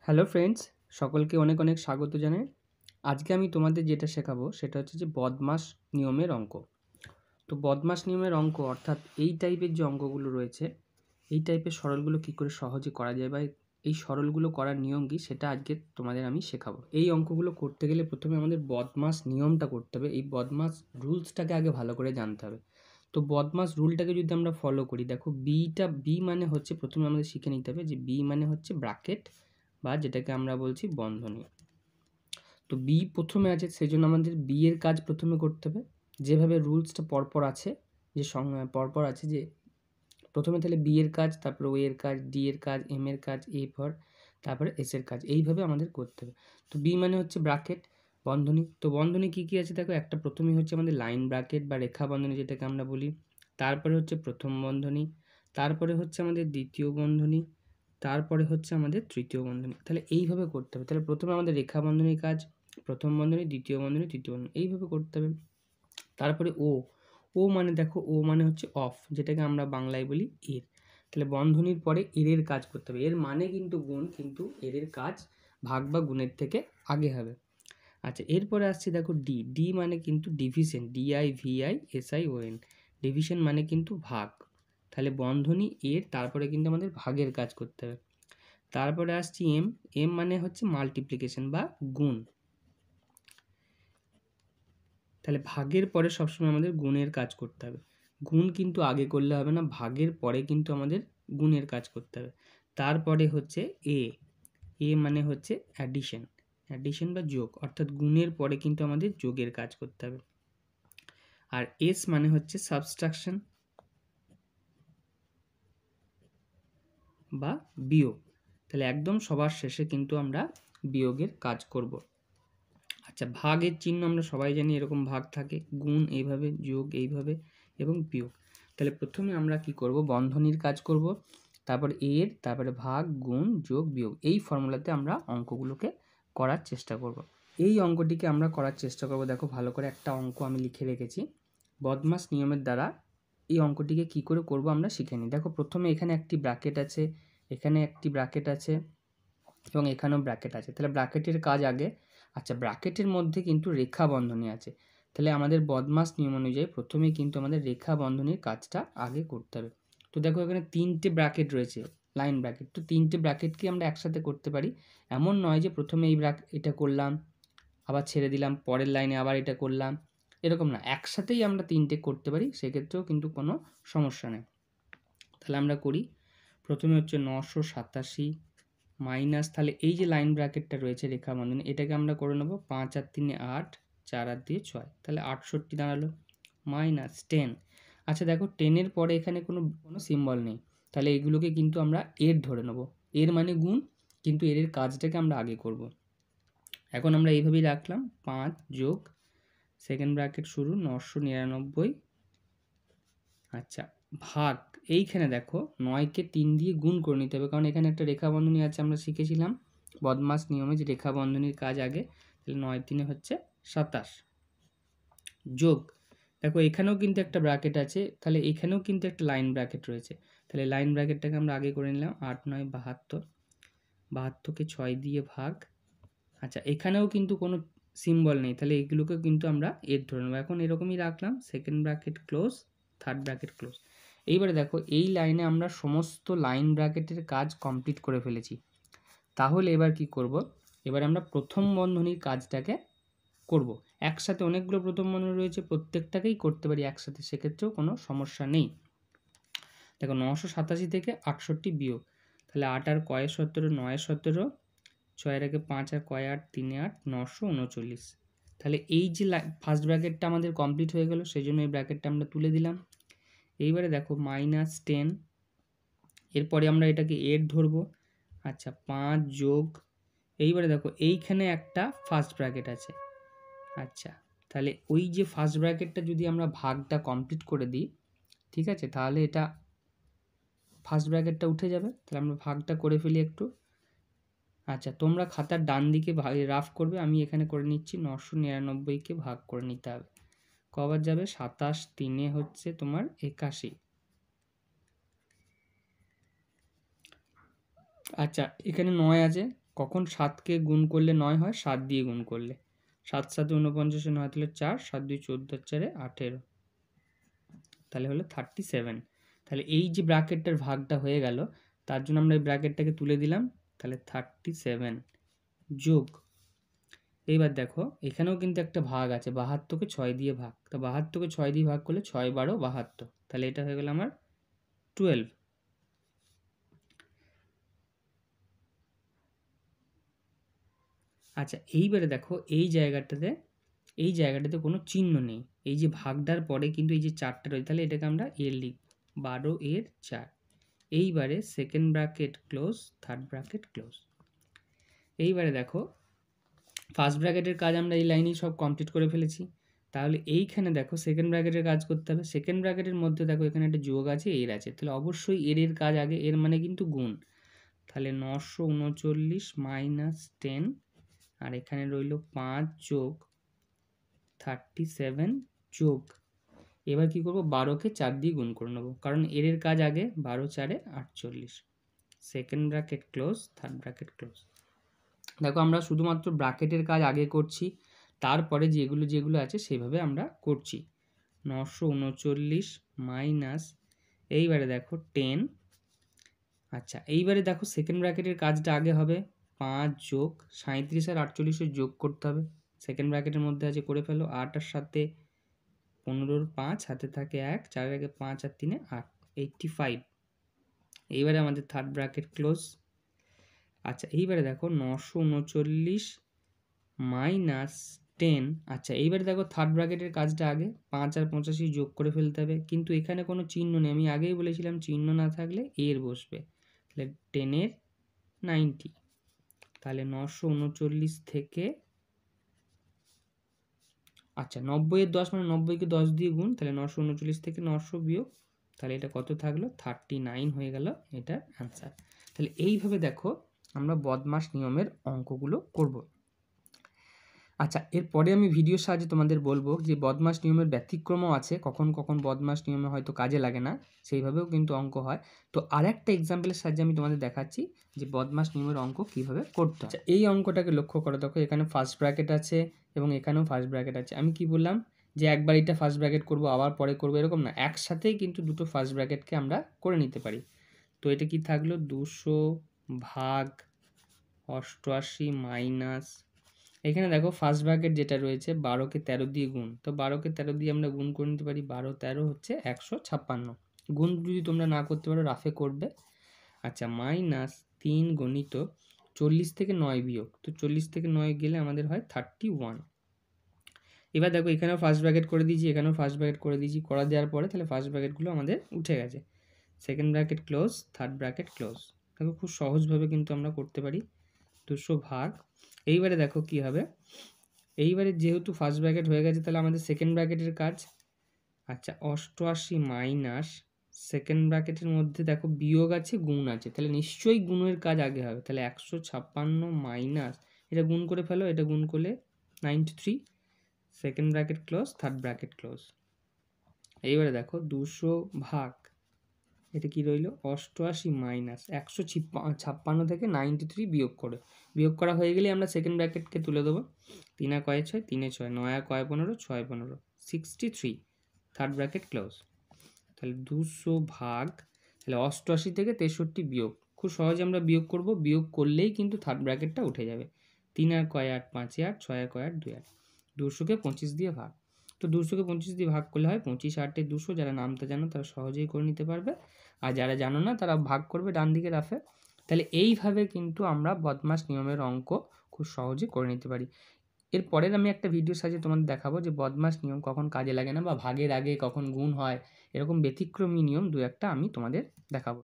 Hello friends, সকলকে অনেক অনেক স্বাগত জানাই। আজকে আমি তোমাদের যেটা শেখাবো সেটা হচ্ছে যে বদমাশ নিয়মের অঙ্ক। তো বদমাশ নিয়মের অঙ্ক অর্থাৎ এই টাইপের যে অঙ্কগুলো রয়েছে, এই টাইপের সরলগুলো কী করে সহজে করা যায় বা এই সরলগুলো করার নিয়ম কী সেটা আজকে তোমাদের আমি শেখাবো। এই অঙ্কগুলো করতে গেলে প্রথমে আমাদের বদমাশ নিয়মটা করতে হবে, এই বদমাশ রুলসটাকে আগে ভালো করে জানতে হবে। তো বদমাশ রুলটাকে যদি আমরা ফলো করি, দেখো বি মানে হচ্ছে, প্রথমে আমাদের শিখে নিতে হবে যে বি মানে হচ্ছে ব্র্যাকেট বা যেটাকে আমরা বলছি বন্ধনী। তো বি প্রথমে আছে, সেই জন্য আমাদের বি এর কাজ প্রথমে করতে হবে। যেভাবে রুলসটা পরপর আছে, যে পরপর আছে, যে প্রথমে তাহলে বি এর কাজ, তারপরে ও এর কাজ, ডি এর কাজ, এম এর কাজ, এ ফর, তারপরে এস এর কাজ, এইভাবে আমাদের করতে হবে। তো বি মানে হচ্ছে ব্র্যাকেট বন্ধনী। তো বন্ধনী কী কী আছে দেখো, একটা প্রথমেই হচ্ছে আমাদের লাইন ব্র্যাকেট বা রেখা বন্ধনী যেটাকে আমরা বলি, তারপরে হচ্ছে প্রথম বন্ধনী, তারপরে হচ্ছে আমাদের দ্বিতীয় বন্ধনী, তারপরে হচ্ছে আমাদের তৃতীয় বন্ধনী। তাহলে এইভাবে করতে হবে। তাহলে প্রথমে আমাদের রেখা বন্ধনীর কাজ, প্রথম বন্ধনী, দ্বিতীয় বন্ধনী, তৃতীয় বন্ধনী, এইভাবে করতে হবে। তারপরে ও মানে দেখো, ও মানে হচ্ছে অফ, যেটাকে আমরা বাংলায় বলি এর। তাহলে বন্ধনীর পরে এর কাজ করতে হবে। এর মানে কিন্তু গুণ, কিন্তু এর কাজ ভাগ বা গুণের থেকে আগে হবে। আচ্ছা, এরপরে আসছি দেখো ডি মানে কিন্তু ডিভিশন, DIVISION, ডিভিশন মানে কিন্তু ভাগ। তাহলে বন্ধনী এর, তারপরে কিন্তু আমাদের ভাগের কাজ করতে হবে। তারপরে আসছি এম মানে হচ্ছে মাল্টিপ্লিকেশন বা গুণ। তাহলে ভাগের পরে সবসময় আমাদের গুণের কাজ করতে হবে। গুণ কিন্তু আগে করলে হবে না, ভাগের পরে কিন্তু আমাদের গুণের কাজ করতে হবে। তারপরে হচ্ছে এ মানে হচ্ছে অ্যাডিশন বা যোগ, অর্থাৎ গুণের পরে কিন্তু আমাদের যোগের কাজ করতে হবে। আর এস মানে হচ্ছে সাবস্ট্রাকশন বা বিয়োগ। তাহলে একদম সবার শেষে কিন্তু আমরা বিয়োগের কাজ করব। আচ্ছা, ভাগের চিহ্ন আমরা সবাই জানি, এরকম ভাগ থাকে, গুণ এইভাবে, যোগ এইভাবে এবং বিয়োগ। তাহলে প্রথমে আমরা কি করব, বন্ধনীর কাজ করব, তারপর এর, তারপরে ভাগ, গুণ, যোগ, বিয়োগ, এই ফর্মুলাতে আমরা অঙ্কগুলোকে করার চেষ্টা করব। এই অঙ্কটিকে আমরা করার চেষ্টা করব। দেখো ভালো করে একটা অঙ্ক আমি লিখে রেখেছি বদমাশ নিয়মের দ্বারা। এই অঙ্কটিকে কি করে করব আমরা শিখে নিই। দেখো প্রথমে এখানে একটি ব্র্যাকেট আছে, এখানে একটি ব্র্যাকেট আছে এবং এখানেও ব্র্যাকেট আছে। তাহলে ব্র্যাকেটের কাজ আগে। আচ্ছা, ব্র্যাকেটের মধ্যে কিন্তু রেখা বন্ধনী আছে। তাহলে আমাদের বদমাশ নিয়ম অনুযায়ী প্রথমেই কিন্তু আমাদের রেখা বন্ধনীর কাজটা আগে করতে হবে। তো দেখো এখানে তিনটে ব্র্যাকেট রয়েছে, লাইন ব্র্যাকেট। তো তিনটে ব্র্যাকেটকে আমরা একসাথে করতে পারি, এমন নয় যে প্রথমে এই এটা করলাম, আবার ছেড়ে দিলাম, পরের লাইনে আবার এটা করলাম, এরকম না, একসাথেই আমরা তিনটে করতে পারি, সেক্ষেত্রেও কিন্তু কোনো সমস্যা নেই। তাহলে আমরা করি, প্রথমে হচ্ছে 987 মাইনাস, তাহলে এই যে লাইন ব্র্যাকেটটা রয়েছে রেখা বন্ধনী, এটাকে আমরা করে নেব 5 আর 3 8, 4 আর 2 6, তাহলে 68 দাঁড়ালো, মাইনাস 10। আচ্ছা দেখো 10-এর পরে এখানে কোনো সিম্বল নেই, তাহলে এগুলোকে কিন্তু আমরা এর ধরে নেব। এর মানে গুণ, কিন্তু এর কাজটাকে আমরা আগে করব। এখন আমরা এইভাবেই রাখলাম, 5 যোগ সেকেন্ড ব্র্যাকেট শুরু 999। আচ্ছা, ভাগ, এইখানে দেখো 9কে 3 দিয়ে গুণ করে নিতে হবে, কারণ এখানে একটা রেখা বন্ধনী আছে, আমরা শিখেছিলাম বদমাশ নিয়মে যে রেখা বন্ধনীর কাজ আগে। তাহলে 9 3 হচ্ছে 27, যোগ দেখো এখানেও কিন্তু একটা ব্র্যাকেট আছে, তাহলে এখানেও কিন্তু একটা লাইন ব্র্যাকেট রয়েছে। তাহলে লাইন ব্র্যাকেটটাকে আমরা আগে করে নিলাম, 8 9 72, 72কে 6 দিয়ে ভাগ। আচ্ছা, এখানেও কিন্তু কোনো সিম্বল নেই, তাহলে এগুলোকে কিন্তু আমরা এর ধরে নেব। এখন এরকমই রাখলাম, second bracket close, third bracket close. এইবারে দেখো এই লাইনে আমরা সমস্ত লাইন ব্র্যাকেটের কাজ কমপ্লিট করে ফেলেছি। তাহলে এবার কি করব, এবার আমরা প্রথম বন্ধনীর কাজটাকে করব। একসাথে অনেকগুলো প্রথম বন্ধনী রয়েছে, প্রত্যেকটাকেই করতে পারি একসাথে, সেক্ষেত্রেও কোনো সমস্যা নেই। দেখো 987 থেকে 68 বিয়োগ, তাহলে 8 আর কয়ে 17, 9 17, 6 আগে 5 আর কয়ে 8, 3 8, 939। তাহলে এই যে ফার্স্ট ব্র্যাকেটটা আমাদের কমপ্লিট হয়ে গেল, সেই জন্য এই ব্র্যাকেটটা আমরা তুলে দিলাম। এইবারে দেখো মাইনাস 10, এরপরে আমরা এটাকে এর ধরবো। আচ্ছা, 5 যোগ, এইবারে দেখো এইখানে একটা ফার্স্ট ব্র্যাকেট আছে। আচ্ছা, তাহলে ওই যে ফার্স্ট ব্র্যাকেটটা যদি আমরা ভাগটা কমপ্লিট করে দিই, ঠিক আছে, তাহলে এটা ফার্স্ট ব্র্যাকেটটা উঠে যাবে। তাহলে আমরা ভাগটা করে ফেলি একটু। আচ্ছা, তোমরা খাতার ডান দিকে রাফ করবে, আমি এখানে করে নিচ্ছি। 999কে ভাগ করে নিতে হবে, কবার যাবে, 27, 3 হচ্ছে তোমার 81। আচ্ছা, এখানে 9 আছে, কখন 7কে গুণ করলে 9 হয়? 7 দিয়ে গুণ করলে। 7 7 49, 9 তাহলে 4, 7 2 14, 4 18, তাহলে হলো 37। তাহলে এই যে ব্র্যাকেটটার ভাগটা হয়ে গেল, তার জন্য আমরা এই ব্র্যাকেটটাকে তুলে দিলাম, তাহলে 37 যোগ, এইবার দেখো এখানেও কিন্তু একটা ভাগ আছে, 72কে 6 দিয়ে ভাগ, তো 72কে 6 দিয়ে ভাগ করলে 6 12 72, তাহলে এটা হয়ে গেল আমার 12। আচ্ছা এইবারে দেখো এই জায়গাটাতে কোনো চিহ্ন নেই, এই যে ভাগটার পরে কিন্তু এই যে 4টা রয়েছে, তাহলে এটাকে আমরা এর লিখব, 12 এর 4। এইবারে second bracket close, third bracket close. এইবারে দেখো ফার্স্ট ব্র্যাকেটের কাজ আমরা এই লাইনেই সব কমপ্লিট করে ফেলেছি। তাহলে এইখানে দেখো সেকেন্ড ব্র্যাকেটের কাজ করতে হবে। সেকেন্ড ব্র্যাকেটের মধ্যে দেখো এখানে একটা যোগ আছে, এর আছে, তাহলে অবশ্যই এর কাজ আগে, এর মানে কিন্তু গুণ। তাহলে 939 মাইনাস 10, আর এখানে রইল 5 যোগ 37 যোগ, এবার কি করব, 12কে 4 দিয়ে গুণ করে নেব, কারণ এর কাজ আগে, 12 4 48, second bracket close, third bracket close. দেখো আমরা শুধুমাত্র ব্র্যাকেটের কাজ আগে করছি, তারপরে যেগুলো আছে সেভাবে আমরা করছি। 939 মাইনাস, এইবারে দেখো 10, আচ্ছা এইবারে দেখো সেকেন্ড ব্র্যাকেটের কাজটা আগে হবে, 5 যোগ 37 আর 48 যোগ করতে হবে, সেকেন্ড ব্র্যাকেটের মধ্যে আছে, করে ফেলো। 8 আর 7 15, 5 হাতে থাকে 1, 4 আগে 5 আর 3 8, 85। এইবারে আমাদের থার্ড ব্র্যাকেট ক্লোজ। আচ্ছা এইবারে দেখো 939 মাইনাস 10, আচ্ছা এইবারে দেখো থার্ড ব্র্যাকেটের কাজটা আগে, 5 আর 85 যোগ করে ফেলতে হবে, কিন্তু এখানে কোনো চিহ্ন নেই, আমি আগেই বলেছিলাম চিহ্ন না থাকলে এর বসবে, তাহলে 10 এর 90, তাহলে 939 থেকে, আচ্ছা 90 এর 10 মানে 90কে 10 দিয়ে গুণ, তাহলে 939 থেকে 900 বিয়োগ, তাহলে এটা কত থাকলো, 39 হয়ে গেল এটার অ্যান্সার। তাহলে এইভাবে দেখো আমরা বদমাশ নিয়মের অঙ্কগুলো করব। আচ্ছা এরপরে আমি ভিডিওর সাহায্যে তোমাদের বলবো যে বদমাশ নিয়মের ব্যতিক্রমও আছে, কখন কখন বদমাশ নিয়মে হয়তো কাজে লাগে না, সেইভাবেও কিন্তু অঙ্ক হয়। তো আরেকটা এক্সাম্পলের সাহায্যে আমি তোমাদের দেখাচ্ছি যে বদমাশ নিয়মের অঙ্ক কিভাবে করতে হয়। আচ্ছা এই অঙ্কটাকে লক্ষ্য করো, দেখো এখানে ফার্স্ট ব্র্যাকেট আছে এবং এখানেও ফার্স্ট ব্র্যাকেট আছে। আমি কি বললাম যে একবার এটা ফার্স্ট ব্র্যাকেট করবো আবার পরে করবো, এরকম না, একসাথেই কিন্তু দুটো ফার্স্ট ব্র্যাকেটকে আমরা করে নিতে পারি। তো এটা কি থাকলো, 200 ভাগ 88 মাইনাস, এখানে দেখো ফার্স্ট ব্র্যাকেট যেটা রয়েছে 12কে 13 দিয়ে গুণ, তো 12কে 13 দিয়ে আমরা গুণ করে নিতে পারি, 12 13 হচ্ছে 156, গুণ যদি তোমরা না করতে পারো রাফে করবে। আচ্ছা মাইনাস 3 গণিত 40 থেকে 9 বিয়োগ, তো 40 থেকে 9 গেলে আমাদের হয় 31। এবার দেখো এখানেও ফার্স্ট ব্র্যাকেট করে দিয়েছি, এখানেও ফার্স্ট ব্র্যাকেট করে দিয়েছি, করা দেওয়ার পরে তাহলে ফার্স্ট ব্র্যাকেটগুলো আমাদের উঠে গেছে, second bracket close, third bracket close. দেখো খুব সহজভাবে কিন্তু আমরা করতে পারি। 200 ভাগ, এইবারে দেখো কি হবে, এইবারে যেহেতু ফার্স্ট ব্র্যাকেট হয়ে গেছে তাহলে আমাদের সেকেন্ড ব্র্যাকেটের কাজ, আচ্ছা 88 মাইনাস, সেকেন্ড ব্র্যাকেটের মধ্যে দেখো বিয়োগ আছে গুণ আছে, তাহলে নিশ্চয়ই গুণের কাজ আগে হবে, তাহলে 156 মাইনাস, এটা গুণ করে ফেলো, এটা গুণ করলে 93, second bracket close, third bracket close. এইবারে দেখো 200 ভাগ, এটা কি রইল, 88 মাইনাস 156 থেকে 93 বিয়োগ করা হয়ে গেলে আমরা সেকেন্ড ব্র্যাকেটকে তুলে দেবো, 3 আর কয়ে 6, 3 এ 6, 9 আর কয়ে 15, 6 15, 63, থার্ড ব্র্যাকেট ক্লোজ। তাহলে 200 ভাগ, তাহলে 88 থেকে 63 বিয়োগ, খুব সহজে আমরা বিয়োগ করব, বিয়োগ করলেই কিন্তু থার্ড ব্র্যাকেটটা উঠে যাবে, 3 আর কয়ে 8, 5 এ 8, 6 আর কয়ে 8, 2 8, 200কে 25 দিয়ে ভাগ, তো 200কে 25 দিয়ে ভাগ করলে হয় 25 8 200, যারা নামটা জানো তারা সহজেই করে নিতে পারবে, আর যারা জানো না তারা ভাগ করবে ডান দিকে রাফে। তাহলে এইভাবে কিন্তু আমরা বদমাশ নিয়মের অঙ্ক খুব সহজে করে নিতে পারি। এরপরের আমি একটা ভিডিও সাহায্যে তোমাদের দেখাবো যে বদমাশ নিয়ম কখন কাজে লাগে না, বা ভাগের আগে কখন গুণ হয়, এরকম ব্যতিক্রমী নিয়ম দু একটা আমি তোমাদের দেখাবো।